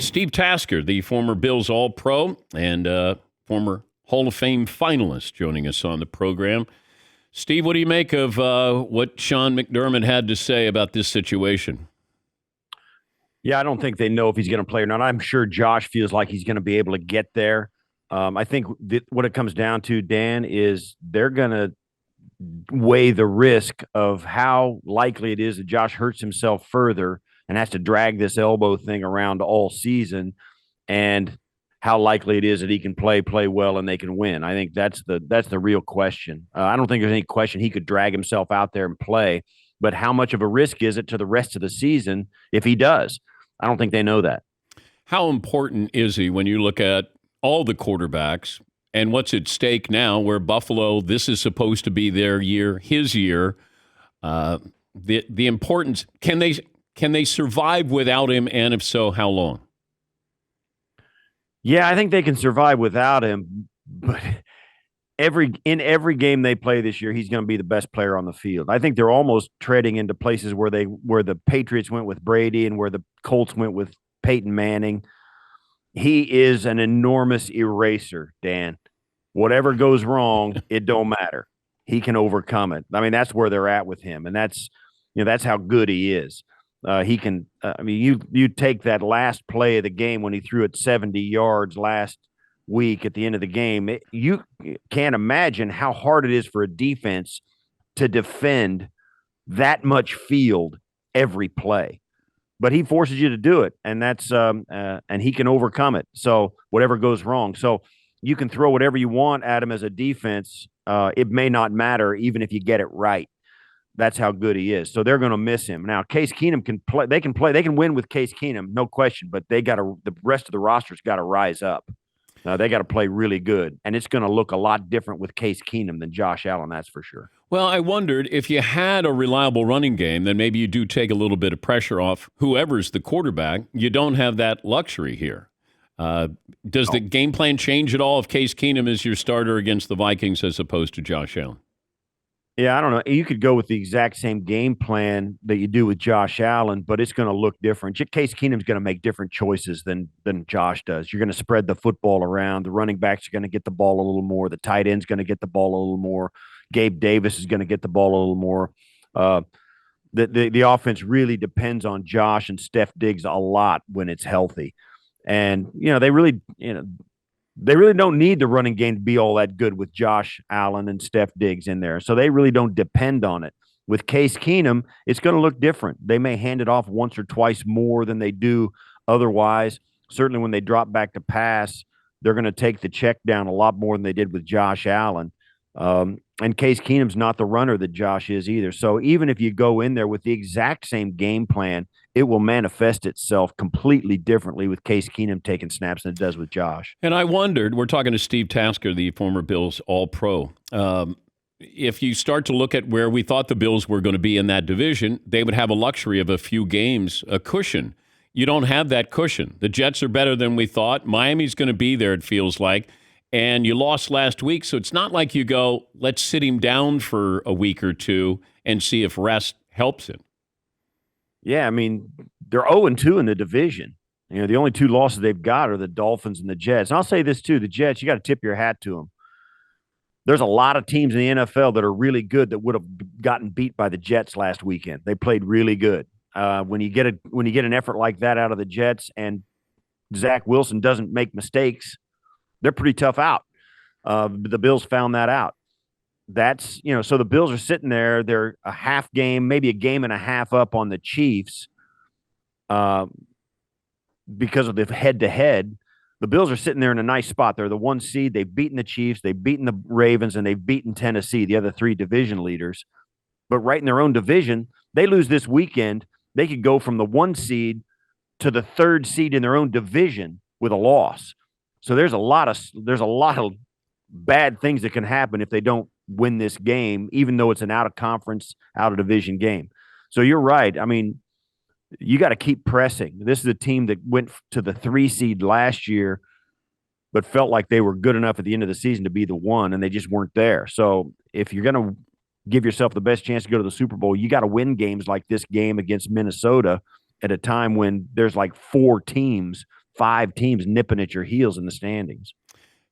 Steve Tasker, the former Bills All-Pro and former Hall of Fame finalist, joining us on the program. Steve, what do you make of what Sean McDermott had to say about this situation? Yeah, I don't think they know if he's going to play or not. I'm sure Josh feels like he's going to be able to get there. I think what it comes down to, Dan, is they're going to weigh the risk of how likely it is that Josh hurts himself further and has to drag this elbow thing around all season, and how likely it is that he can play well, and they can win. I think that's the real question. I don't think there's any question he could drag himself out there and play, but how much of a risk is it to the rest of the season if he does? I don't think they know that. How important is he when you look at all the quarterbacks and what's at stake now, where Buffalo, this is supposed to be their year, his year? The importance, can they survive without him, and if so, how long? Yeah, I think they can survive without him, but in every game they play this year, he's going to be the best player on the field. I think they're almost treading into places where the Patriots went with Brady and where the Colts went with Peyton Manning. He is an enormous eraser, Dan. Whatever goes wrong, it don't matter. He can overcome it. I mean, that's where they're at with him, and that's how good he is. He can. You take that last play of the game when he threw it 70 yards last week at the end of the game. You can't imagine how hard it is for a defense to defend that much field every play. But he forces you to do it, and that's and he can overcome it. So whatever goes wrong, so you can throw whatever you want at him as a defense. It may not matter even if you get it right. That's how good he is. So they're going to miss him. Now, Case Keenum can play. They can win with Case Keenum, no question. But the rest of the roster's got to rise up. They got to play really good, and it's going to look a lot different with Case Keenum than Josh Allen. That's for sure. Well, I wondered if you had a reliable running game, then maybe you do take a little bit of pressure off whoever's the quarterback. You don't have that luxury here. Does the game plan change at all if Case Keenum is your starter against the Vikings as opposed to Josh Allen? Yeah, I don't know. You could go with the exact same game plan that you do with Josh Allen, but it's going to look different. Case Keenum's going to make different choices than Josh does. You're going to spread the football around. The running backs are going to get the ball a little more. The tight end's going to get the ball a little more. Gabe Davis is going to get the ball a little more. The offense really depends on Josh and Steph Diggs a lot when it's healthy. And, they really don't need the running game to be all that good with Josh Allen and Steph Diggs in there. So they really don't depend on it. With Case Keenum, it's going to look different. They may hand it off once or twice more than they do otherwise. Certainly when they drop back to pass, they're going to take the check down a lot more than they did with Josh Allen. And Case Keenum's not the runner that Josh is either. So even if you go in there with the exact same game plan, it will manifest itself completely differently with Case Keenum taking snaps than it does with Josh. And I wondered, we're talking to Steve Tasker, the former Bills All-Pro. If you start to look at where we thought the Bills were going to be in that division, they would have a luxury of a few games, a cushion. You don't have that cushion. The Jets are better than we thought. Miami's going to be there, it feels like. And you lost last week, so it's not like you go, let's sit him down for a week or two and see if rest helps him. Yeah, I mean, they're 0-2 in the division. The only two losses they've got are the Dolphins and the Jets. And I'll say this, too. The Jets, you got to tip your hat to them. There's a lot of teams in the NFL that are really good that would have gotten beat by the Jets last weekend. They played really good. When you get an effort like that out of the Jets and Zach Wilson doesn't make mistakes, they're pretty tough out. The Bills found that out. That's, so the Bills are sitting there. They're a half game, maybe a game and a half up on the Chiefs because of the head-to-head. The Bills are sitting there in a nice spot. They're the 1 seed. They've beaten the Chiefs. They've beaten the Ravens, and they've beaten Tennessee, the other 3 division leaders. But right in their own division, they lose this weekend. They could go from the 1 seed to the 3rd seed in their own division with a loss. So there's a lot of bad things that can happen if they don't win this game, even though it's an out-of-conference, out-of-division game. So you're right. I mean, you got to keep pressing. This is a team that went to the 3 seed last year, but felt like they were good enough at the end of the season to be the 1, and they just weren't there. So if you're going to give yourself the best chance to go to the Super Bowl, you got to win games like this game against Minnesota at a time when there's like 4 teams 5 teams nipping at your heels in the standings.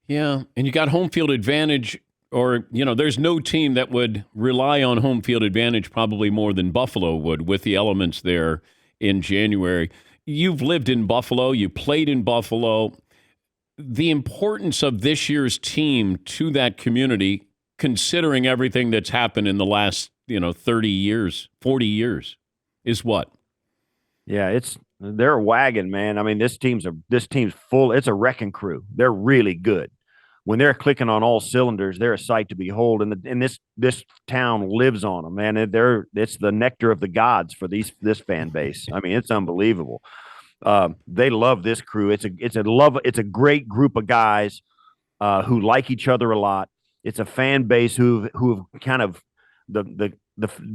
Yeah, and you got home field advantage, or, there's no team that would rely on home field advantage probably more than Buffalo would with the elements there in January. You've lived in Buffalo, you played in Buffalo. The importance of this year's team to that community, considering everything that's happened in the last, 30 years, 40 years, is what? Yeah, they're a wagon, man. I mean, this team's full. It's a wrecking crew. They're really good. When they're clicking on all cylinders, they're a sight to behold. And this town lives on them, man. It's the nectar of the gods for this fan base. I mean, it's unbelievable. They love this crew. It's a great group of guys who like each other a lot. It's a fan base who've kind of the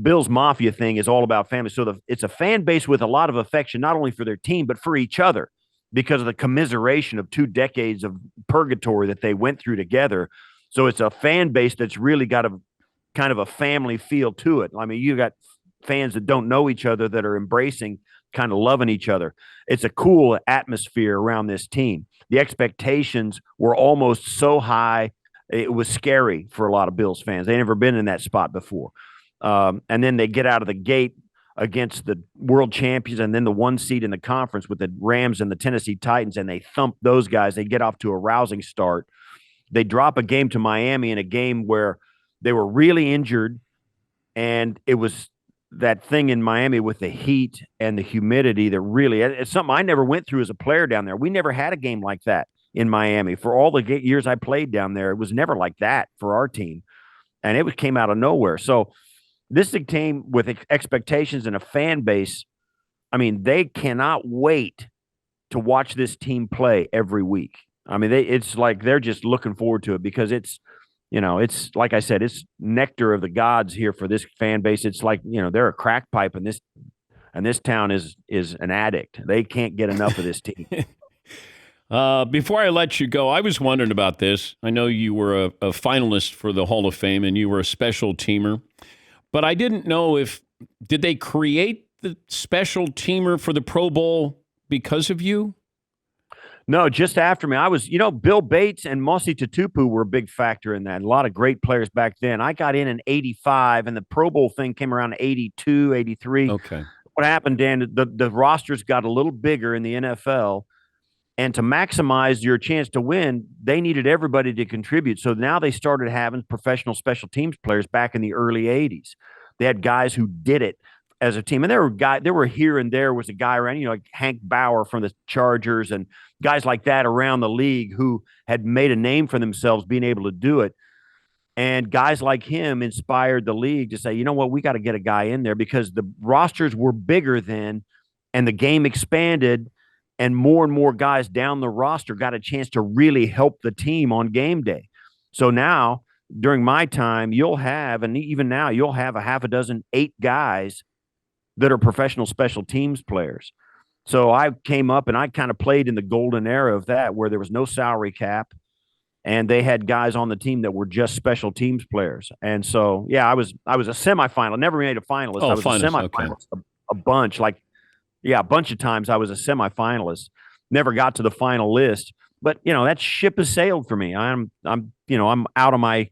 Bills Mafia thing is all about family. So it's a fan base with a lot of affection, not only for their team, but for each other because of the commiseration of 2 decades of purgatory that they went through together. So it's a fan base that's really got a kind of a family feel to it. I mean, you got fans that don't know each other that are embracing, kind of loving each other. It's a cool atmosphere around this team. The expectations were almost so high, it was scary for a lot of Bills fans. They never been in that spot before. And then they get out of the gate against the world champions and then the 1 seed in the conference with the Rams and the Tennessee Titans, and they thump those guys. They get off to a rousing start. They drop a game to Miami in a game where they were really injured, and it was that thing in Miami with the heat and the humidity that really – it's something I never went through as a player down there. We never had a game like that in Miami. For all the years I played down there, it was never like that for our team, and it came out of nowhere. So – this is a team with expectations and a fan base. I mean, they cannot wait to watch this team play every week. I mean, it's like they're just looking forward to it because it's like I said, it's nectar of the gods here for this fan base. It's like, they're a crack pipe, and this town is an addict. They can't get enough of this team. Before I let you go, I was wondering about this. I know you were a finalist for the Hall of Fame, and you were a special teamer. But I didn't know did they create the special teamer for the Pro Bowl because of you? No, just after me. I was, Bill Bates and Mosi Tutupu were a big factor in that. A lot of great players back then. I got in 85, and the Pro Bowl thing came around in 82, 83. Okay. What happened, Dan, the rosters got a little bigger in the NFL, and to maximize your chance to win, they needed everybody to contribute. So now they started having professional special teams players back in the early 80s. They had guys who did it as a team. And there were here and there was a guy around, like Hank Bauer from the Chargers and guys like that around the league who had made a name for themselves being able to do it. And guys like him inspired the league to say, you know what, we got to get a guy in there because the rosters were bigger then and the game expanded. And more guys down the roster got a chance to really help the team on game day. So now, during my time, you'll have, and even now, you'll have a half a dozen, 8 guys that are professional special teams players. So I came up and I kind of played in the golden era of that, where there was no salary cap, and they had guys on the team that were just special teams players. And so, yeah, I was a semifinal. Never made a finalist. I was a semifinalist a bunch, a bunch of times I was a semifinalist, never got to the final list, but that ship has sailed for me. I'm out of my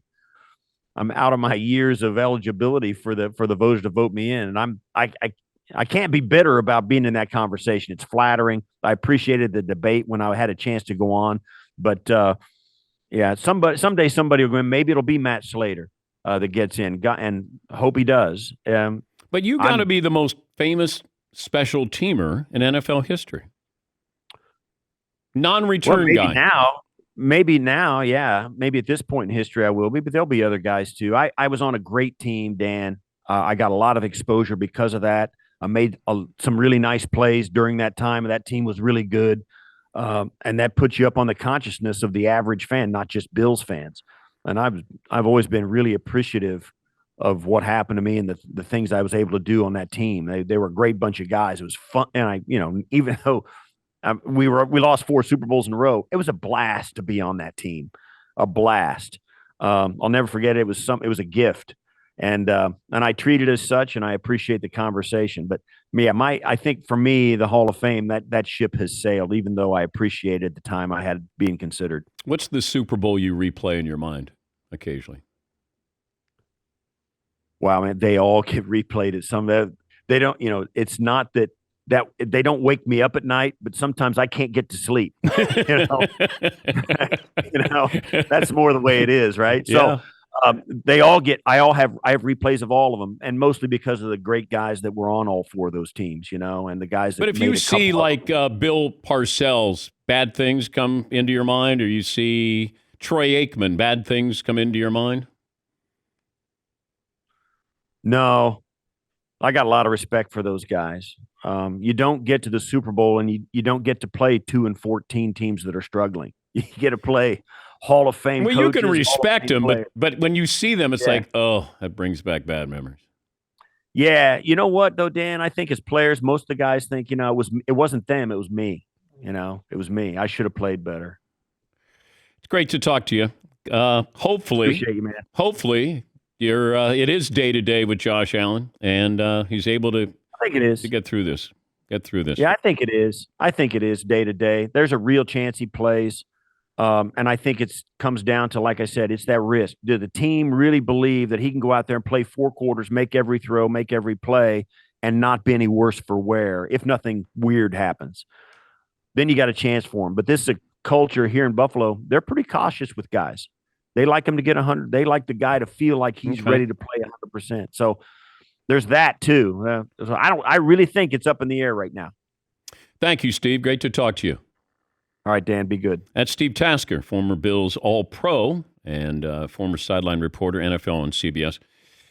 years of eligibility for the voters to vote me in. And I can't be bitter about being in that conversation. It's flattering. I appreciated the debate when I had a chance to go on, but someday somebody will win. Maybe it'll be Matt Slater that gets in, and hope he does. But you got to be the most famous special teamer in NFL history. Non-return guy. Maybe now, yeah. Maybe at this point in history I will be, but there'll be other guys too. I was on a great team, Dan. I got a lot of exposure because of that. I made some really nice plays during that time, and that team was really good. And that puts you up on the consciousness of the average fan, not just Bills fans. And I've always been really appreciative of what happened to me and the things I was able to do on that team. They were a great bunch of guys. It was fun. And even though we lost 4 Super Bowls in a row, it was a blast to be on that team, a blast. I'll never forget it. It was a gift. and I treat it as such, and I appreciate the conversation. But yeah, I think for me, the Hall of Fame, that ship has sailed. Even though I appreciated the time I had being considered. What's the Super Bowl you replay in your mind occasionally? Wow, man, they all get replayed at some of they don't, it's not that they don't wake me up at night, but sometimes I can't get to sleep. you know, you know, that's more the way it is, right? Yeah. So I have replays of all of them, and mostly because of the great guys that were on all four of those teams, and the guys But that if you made a see couple of like Bill Parcells, bad things come into your mind, or you see Troy Aikman, bad things come into your mind? No, I got a lot of respect for those guys. You don't get to the Super Bowl and you don't get to play 2-14 teams that are struggling. You get to play Hall of Fame Well, you coaches, can Hall of respect Fame them, players. but when you see them, it's Yeah. like, oh, that brings back bad memories. Yeah, you know what though, Dan? I think as players, most of the guys think, it wasn't them, it was me. It was me. I should have played better. It's great to talk to you. Hopefully, Appreciate you, man. hopefully, it is day to day with Josh Allen, and he's able to I think it is. get through this. Get through this. Yeah, I think it is. I think it is day to day. There's a real chance he plays. And I think it comes down to, like I said, it's that risk. Did the team really believe that he can go out there and play 4 quarters, make every throw, make every play, and not be any worse for wear if nothing weird happens? Then you got a chance for him. But this is a culture here in Buffalo. They're pretty cautious with guys. They like him to get 100. They like the guy to feel like he's Okay. ready to play 100%. So there's that too. So I really think it's up in the air right now. Thank you, Steve. Great to talk to you. All right, Dan, be good. That's Steve Tasker, former Bills All-Pro and former sideline reporter, NFL on CBS.